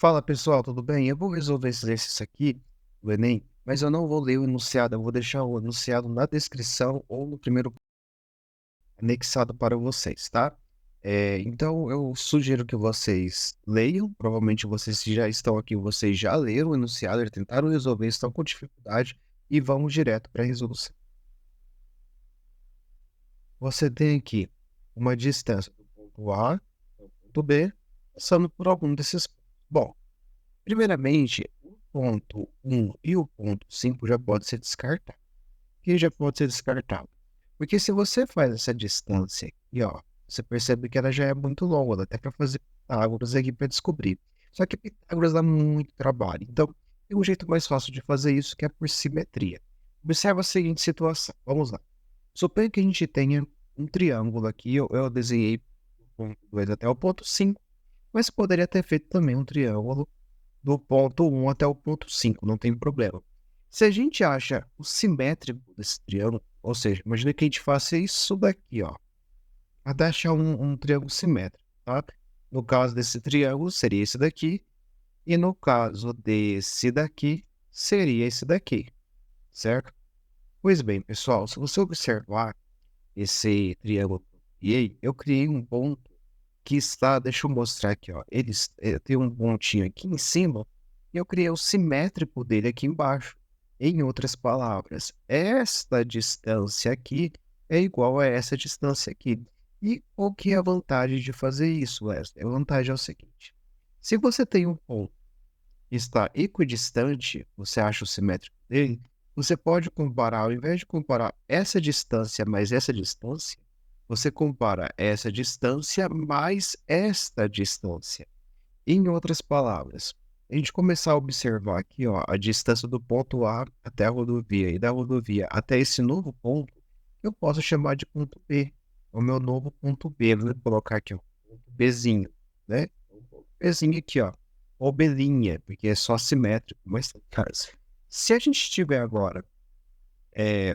Fala pessoal, tudo bem? Eu vou resolver esse exercício aqui do Enem, mas eu não vou ler o enunciado, eu vou deixar o enunciado na descrição ou no primeiro anexado para vocês, tá? Então eu sugiro que vocês leiam, provavelmente vocês que já estão aqui, vocês já leram o enunciado, já tentaram resolver, estão com dificuldade e vamos direto para a resolução. Você tem aqui uma distância do ponto A ao ponto B, passando por algum desses pontos. Bom, primeiramente, o ponto 1 e o ponto 5 já pode ser descartado. Por que já pode ser descartado? Porque se você faz essa distância aqui, ó, você percebe que ela já é muito longa, dá até para fazer Pitágoras aqui para descobrir. Só que Pitágoras dá muito trabalho. Então, tem um jeito mais fácil de fazer isso, que é por simetria. Observa a seguinte situação. Vamos lá. Suponha que a gente tenha um triângulo aqui, eu desenhei do ponto 2 até o ponto 5, mas poderia ter feito também um triângulo do ponto 1 até o ponto 5, não tem problema. Se a gente acha o simétrico desse triângulo, ou seja, imagina que a gente faça isso daqui, ó, até achar um triângulo simétrico, tá? No caso desse triângulo, seria esse daqui, e no caso desse daqui, seria esse daqui, certo? Pois bem, pessoal, se você observar esse triângulo que eu criei um ponto que está, deixa eu mostrar aqui, ó, tem um pontinho aqui em cima, e eu criei o simétrico dele aqui embaixo. Em outras palavras, esta distância aqui é igual a essa distância aqui. E qual que é a vantagem de fazer isso, Wesley? A vantagem é o seguinte: se você tem um ponto que está equidistante, você acha o simétrico dele, você pode comparar, ao invés de comparar essa distância mais essa distância, você compara essa distância mais esta distância. Em outras palavras, a gente começar a observar aqui, ó, a distância do ponto A até a rodovia e da rodovia até esse novo ponto, eu posso chamar de ponto B, o meu novo ponto B. Vou colocar aqui, ó, ponto Bzinho, né? O ponto Bzinho aqui, ó, ou Bzinha, porque é só simétrico, mas, cara, se a gente tiver agora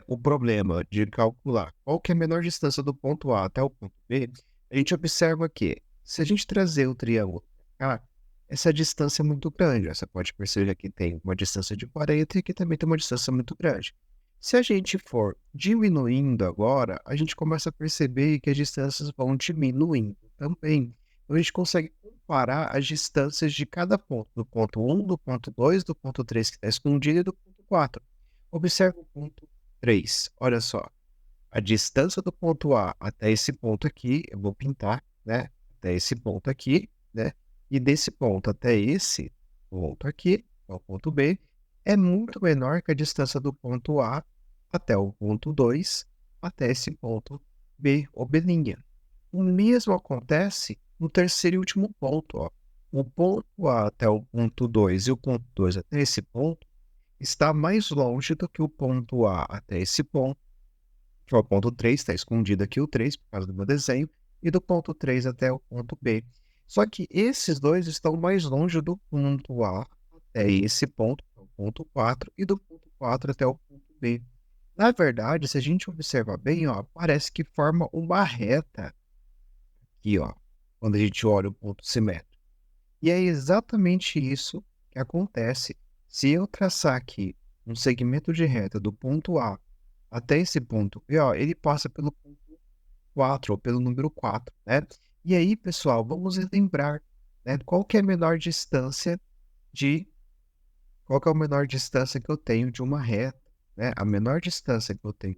o problema de calcular qual que é a menor distância do ponto A até o ponto B, a gente observa que, se a gente trazer o triângulo pra cá, essa distância é muito grande. Ó, você pode perceber que tem uma distância de 40 e aqui também tem uma distância muito grande. Se a gente for diminuindo agora, a gente começa a perceber que as distâncias vão diminuindo também. Então a gente consegue comparar as distâncias de cada ponto, do ponto 1, do ponto 2, do ponto 3 que está escondido e do ponto 4. Observe o ponto 3. Olha só, a distância do ponto A até esse ponto aqui, eu vou pintar, né? Até esse ponto aqui, né? E desse ponto até esse ponto aqui, que é o ponto B, é muito menor que a distância do ponto A até o ponto 2, até esse ponto B ou B'. O mesmo acontece no terceiro e último ponto, ó. O ponto A até o ponto 2 e o ponto 2 até esse ponto está mais longe do que o ponto A até esse ponto, que é o ponto 3, está escondido aqui o 3 por causa do meu desenho, e do ponto 3 até o ponto B. Só que esses dois estão mais longe do ponto A até esse ponto, que é o ponto 4, e do ponto 4 até o ponto B. Na verdade, se a gente observar bem, ó, parece que forma uma reta aqui, ó, quando a gente olha o ponto simétrico. E é exatamente isso que acontece se eu traçar aqui um segmento de reta do ponto A até esse ponto B, ó, ele passa pelo ponto 4 ou pelo número 4, né? E aí, pessoal, vamos lembrar, né, qual que é a menor distância de qual que é a menor distância que eu tenho de uma reta, né? A menor distância que eu tenho,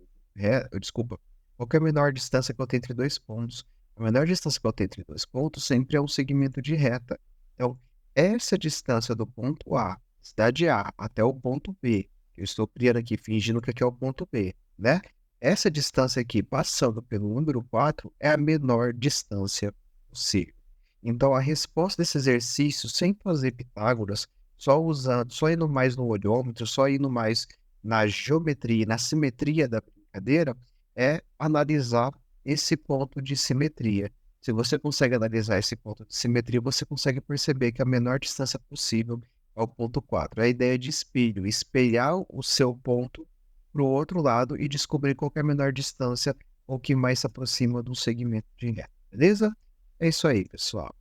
desculpa, qual que é a menor distância que eu tenho entre dois pontos? A menor distância que eu tenho entre dois pontos sempre é um segmento de reta. Então, essa distância do ponto A, cidade A, até o ponto B, que eu estou criando aqui, fingindo que aqui é o ponto B, né? Essa distância aqui, passando pelo número 4, é a menor distância possível. Então, a resposta desse exercício, sem fazer Pitágoras, só indo mais no olhômetro, só indo mais na geometria, na simetria da brincadeira, é analisar esse ponto de simetria. Se você consegue analisar esse ponto de simetria, você consegue perceber que a menor distância possível é o ponto 4. É a ideia de espelho, espelhar o seu ponto para o outro lado e descobrir qual que é a menor distância ou que mais se aproxima do segmento de reta, beleza? É isso aí, pessoal.